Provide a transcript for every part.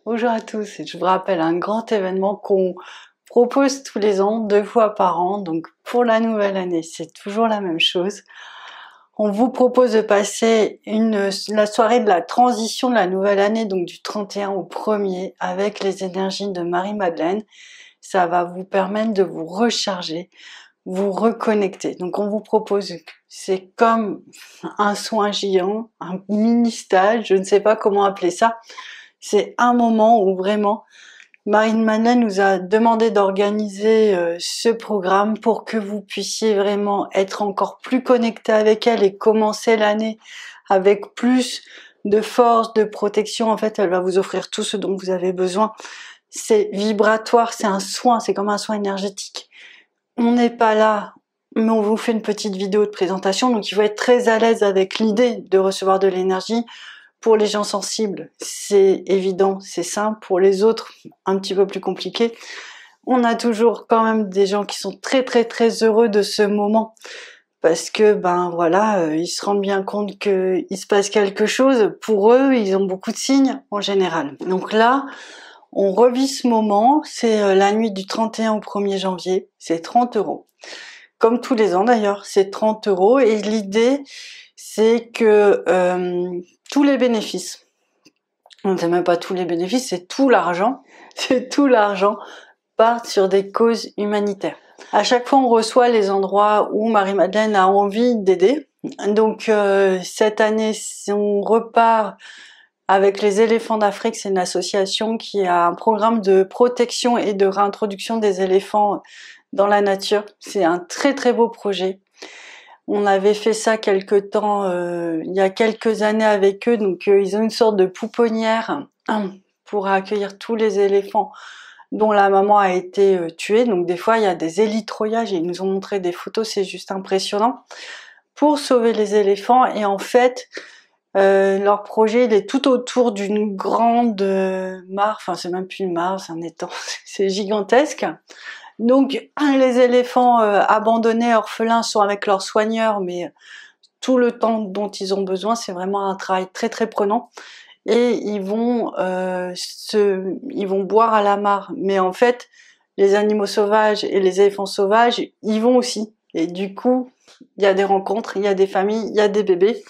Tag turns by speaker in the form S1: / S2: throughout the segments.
S1: Bonjour à tous, et je vous rappelle un grand événement qu'on propose tous les ans, 2 fois par an. Donc pour la nouvelle année, c'est toujours la même chose. On vous propose de passer la soirée de la transition de la nouvelle année, donc du 31 au 1er, avec les énergies de Marie-Madeleine. Ça va vous permettre de vous recharger, vous reconnecter. Donc on vous propose, c'est comme un soin géant, un mini stage, je ne sais pas comment appeler ça. C'est un moment où vraiment Marie-Madeleine nous a demandé d'organiser ce programme pour que vous puissiez vraiment être encore plus connecté avec elle et commencer l'année avec plus de force, de protection. En fait, elle va vous offrir tout ce dont vous avez besoin. C'est vibratoire, c'est un soin, c'est comme un soin énergétique. On n'est pas là, mais on vous fait une petite vidéo de présentation, donc il faut être très à l'aise avec l'idée de recevoir de l'énergie. Pour les gens sensibles, c'est évident, c'est simple. Pour les autres, un petit peu plus compliqué. On a toujours quand même des gens qui sont très heureux de ce moment. Parce que, ils se rendent bien compte qu'il se passe quelque chose. Pour eux, ils ont beaucoup de signes, en général. Donc là, on revit ce moment. C'est la nuit du 31 au 1er janvier. C'est 30 €. Comme tous les ans d'ailleurs, c'est 30 €. Et l'idée, c'est que tous les bénéfices, c'est même pas tous les bénéfices, c'est tout l'argent part sur des causes humanitaires. À chaque fois, on reçoit les endroits où Marie-Madeleine a envie d'aider. Donc cette année, on repart avec les éléphants d'Afrique. C'est une association qui a un programme de protection et de réintroduction des éléphants dans la nature. C'est un très beau projet. On avait fait ça quelque temps, il y a quelques années avec eux, donc ils ont une sorte de pouponnière pour accueillir tous les éléphants dont la maman a été tuée. Donc des fois il y a des élitroyages et ils nous ont montré des photos, c'est juste impressionnant, pour sauver les éléphants. Et en fait, leur projet il est tout autour d'une grande mare, enfin c'est même plus une mare, c'est un étang, c'est gigantesque. Donc les éléphants abandonnés, orphelins, sont avec leurs soigneurs, mais tout le temps dont ils ont besoin, c'est vraiment un travail très prenant. Et ils vont boire à la mare. Mais en fait, les animaux sauvages et les éléphants sauvages, ils vont aussi. Et du coup, il y a des rencontres, il y a des familles, il y a des bébés.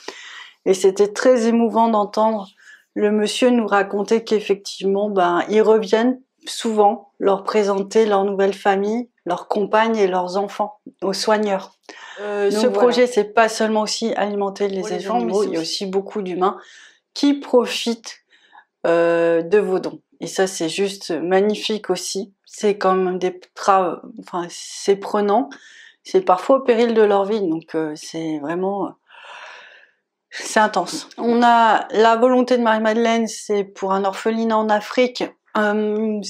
S1: Et c'était très émouvant d'entendre le monsieur nous raconter qu'effectivement, ils reviennent souvent leur présenter leur nouvelle famille, leurs compagnes et leurs enfants aux soigneurs. Ce projet, c'est pas seulement aussi alimenter les éléphants, mais il y a aussi beaucoup d'humains qui profitent de vos dons. Et ça, c'est juste magnifique aussi. C'est comme c'est prenant. C'est parfois au péril de leur vie, donc c'est vraiment... c'est intense. On a la volonté de Marie-Madeleine, c'est pour un orphelinat en Afrique. On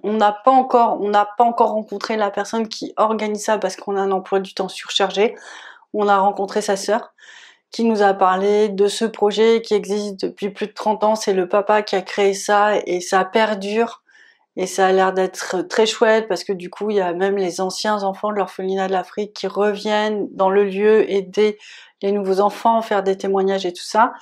S1: n'a pas encore rencontré la personne qui organise ça parce qu'on a un emploi du temps surchargé. On a rencontré sa sœur qui nous a parlé de ce projet qui existe depuis plus de 30 ans. C'est le papa qui a créé ça et ça perdure. Et ça a l'air d'être très chouette parce que du coup, il y a même les anciens enfants de l'orphelinat de l'Afrique qui reviennent dans le lieu aider les nouveaux enfants, faire des témoignages et tout ça.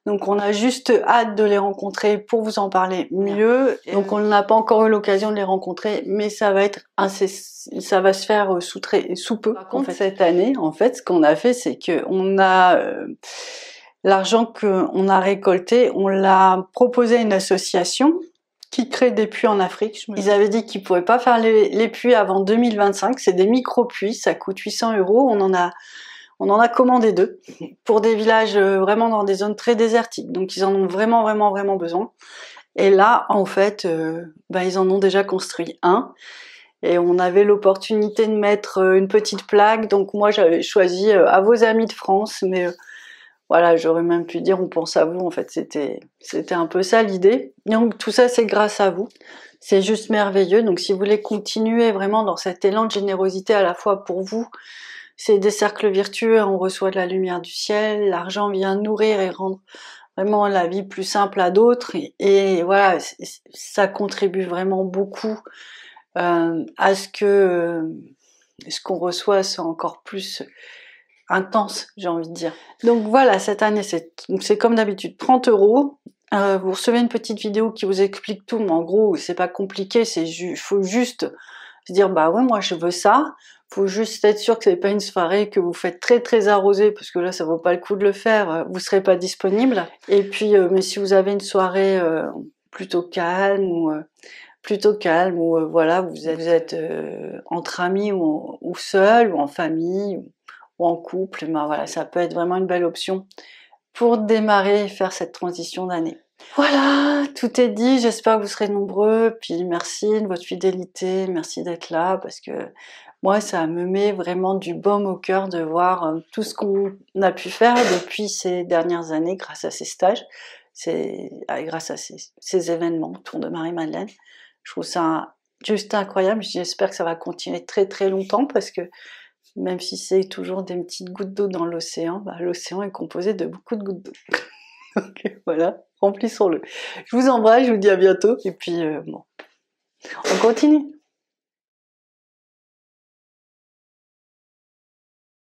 S1: Donc on a juste hâte de les rencontrer pour vous en parler mieux. Donc on n'a pas encore eu l'occasion de les rencontrer, mais ça va se faire sous peu. Par contre, cette année, en fait, ce qu'on a fait, c'est que on a l'argent qu'on a récolté, on l'a proposé à une association qui crée des puits en Afrique. Ils avaient dit qu'ils pouvaient pas faire les puits avant 2025. C'est des micro-puits, ça coûte 800 €. On en a commandé 2 pour des villages vraiment dans des zones très désertiques. Donc ils en ont vraiment besoin. Et là, en fait, ils en ont déjà construit un. Et on avait l'opportunité de mettre une petite plaque. Donc moi, j'avais choisi à vos amis de France, mais voilà, j'aurais même pu dire on pense à vous. En fait, c'était un peu ça l'idée. Donc tout ça, c'est grâce à vous. C'est juste merveilleux. Donc si vous voulez continuer vraiment dans cet élan de générosité à la fois pour vous, c'est des cercles vertueux, on reçoit de la lumière du ciel, l'argent vient nourrir et rendre vraiment la vie plus simple à d'autres. Et voilà, ça contribue vraiment beaucoup à ce que ce qu'on reçoit soit encore plus intense, j'ai envie de dire. Donc voilà, cette année, c'est comme d'habitude 30 €. vous recevez une petite vidéo qui vous explique tout, mais en gros, c'est pas compliqué, faut juste se dire, bah ouais, moi je veux ça. Faut juste être sûr que c'est pas une soirée que vous faites très très arrosée, parce que là ça vaut pas le coup de le faire, vous serez pas disponible. Et puis, mais si vous avez une soirée plutôt calme ou voilà, vous êtes entre amis ou seul ou en famille ou en couple, ben voilà, ça peut être vraiment une belle option pour démarrer et faire cette transition d'année. Voilà, tout est dit, j'espère que vous serez nombreux, puis merci de votre fidélité, merci d'être là, parce que moi ça me met vraiment du baume au cœur de voir tout ce qu'on a pu faire depuis ces dernières années grâce à ces stages, grâce à ces événements autour de Marie-Madeleine. Je trouve ça juste incroyable, j'espère que ça va continuer très très longtemps, parce que même si c'est toujours des petites gouttes d'eau dans l'océan, bah, l'océan est composé de beaucoup de gouttes d'eau. Donc voilà, remplissons-le. Je vous embrasse, je vous dis à bientôt, et puis bon, on continue.